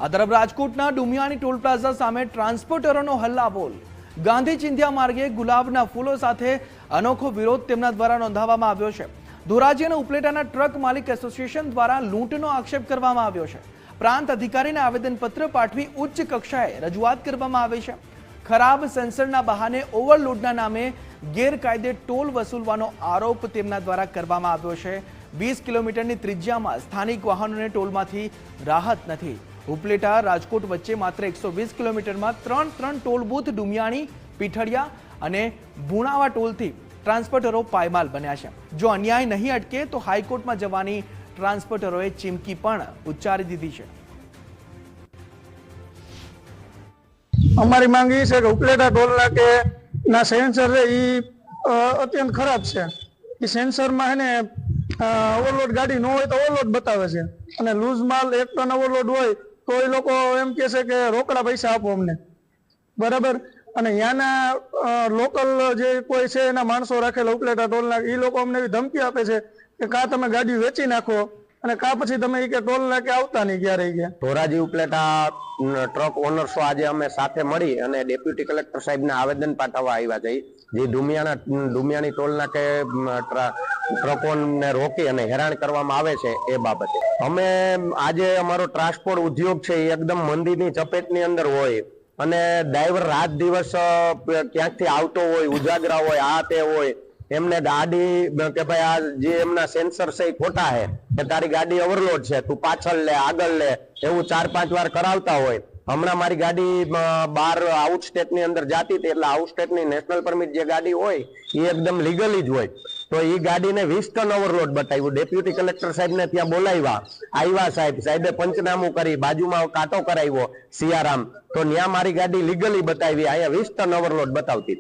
આ તરફ રાજકોટના ડુમિયાની ટોલ પ્લાઝા સામે ટ્રાન્સપોર્ટરોનો હલ્લાબોલ। ગાંધી ચિંધ્યા માર્ગે ગુલાબના ફૂલો સાથે અનોખો વિરોધ તેમના દ્વારા નોંધાવવામાં આવ્યો છે। ધોરાજી અને ઉપલેટાના ટ્રક માલિક એસોસિએશન દ્વારા લૂંટનો આક્ષેપ કરવામાં આવ્યો છે। પ્રાંત અધિકારીને આવેદનપત્ર પાઠવી ઉચ્ચ કક્ષાએ રજૂઆત કરવામાં આવી છે। ખરાબ સેન્સરના બહાને ઓવરલોડના નામે ગેરકાયદે ટોલ વસૂલવાનો આરોપ તેમના દ્વારા કરવામાં આવ્યો છે। 20 કિલોમીટરની ત્રિજ્યામાં સ્થાનિક વાહનોને ટોલમાંથી રાહત નથી। ઉપલેટા રાજકોટ વચ્ચે માત્ર 120 કિલોમીટરમાં ત્રણ ટોલ બૂથ ડુમિયાણી, પીઠડિયા અને ભુણાવા ટોલથી ટ્રાન્સપોર્ટરો પાયમાલ બન્યા છે। જો અન્યાય નહીં અટકે તો હાઈકોર્ટમાં જવાની ટ્રાન્સપોર્ટરોએ ચીમકી પણ ઉચ્ચારી દીધી છે। અમારી માંગ એ છે કે ઉપલેટા ટોલ નાકે ના સેન્સર છે એ અત્યંત ખરાબ છે। એ સેન્સરમાં હે ને ઓવરલોડ ગાડી ન હોય તો ઓવરલોડ બતાવે છે અને લૂઝ માલ 1 ટન ઓવરલોડ હોય તો એ લોકો એમ કહે છે કે રોકડા પૈસા આપો અમને, બરાબર। અને ત્યાંના લોકલ જે કોઈ છે એના માણસો રાખેલા ઉપલેટા ટોલના એ લોકો અમને એવી ધમકી આપે છે કે કાં તમે ગાડી વેચી નાખો અને કાં પછી તમે કે ટોલ નાકે આવતા નહીં ક્યારેય ગયા। ધોરાજી ઉપલેટા ટ્રક ઓનર્સો આજે અમે સાથે મળી અને ડેપ્યુટી કલેક્ટર સાહેબને આવેદન પાઠવવા આવ્યા છે। જે ડુમિયાની ટોલ નાકે ટ્રકોને રોકી અને હેરાન કરવામાં આવે છે એ બાબતે અમે આજે અમારો ટ્રાન્સપોર્ટ ઉદ્યોગ છે એ એકદમ મંદીની ચપેટની અંદર હોય અને ડ્રાઈવર રાત દિવસ ક્યાંકથી આવતો હોય, ઉજાગરા હોય, આ તે હોય, એમને ગાડી કે ભાઈ આ જે એમના સેન્સર છે એ ખોટા છે કે તારી ગાડી ઓવરલોડ છે, તું પાછળ લે, આગળ લે, એવું 4-5 વાર કરાવતા હોય। હમણાં મારી ગાડી બહાર આઉટ સ્ટેટ ની અંદર જાતી હતી એટલે આઉટ સ્ટેટ ની નેશનલ પરમિટ જે ગાડી હોય એ એકદમ લીગલી જ હોય તો એ ગાડીને 20 ટન ઓવરલોડ બતાવ્યું। ડેપ્યુટી કલેક્ટર સાહેબને ત્યાં બોલાવ્યા, આવ્યા સાહેબે પંચનામું કરી, બાજુમાં કાંટો કરાવ્યો સિયારામ, તો ત્યાં મારી ગાડી લીગલી બતાવી, અહીંયા 20 ટન ઓવરલોડ બતાવતી।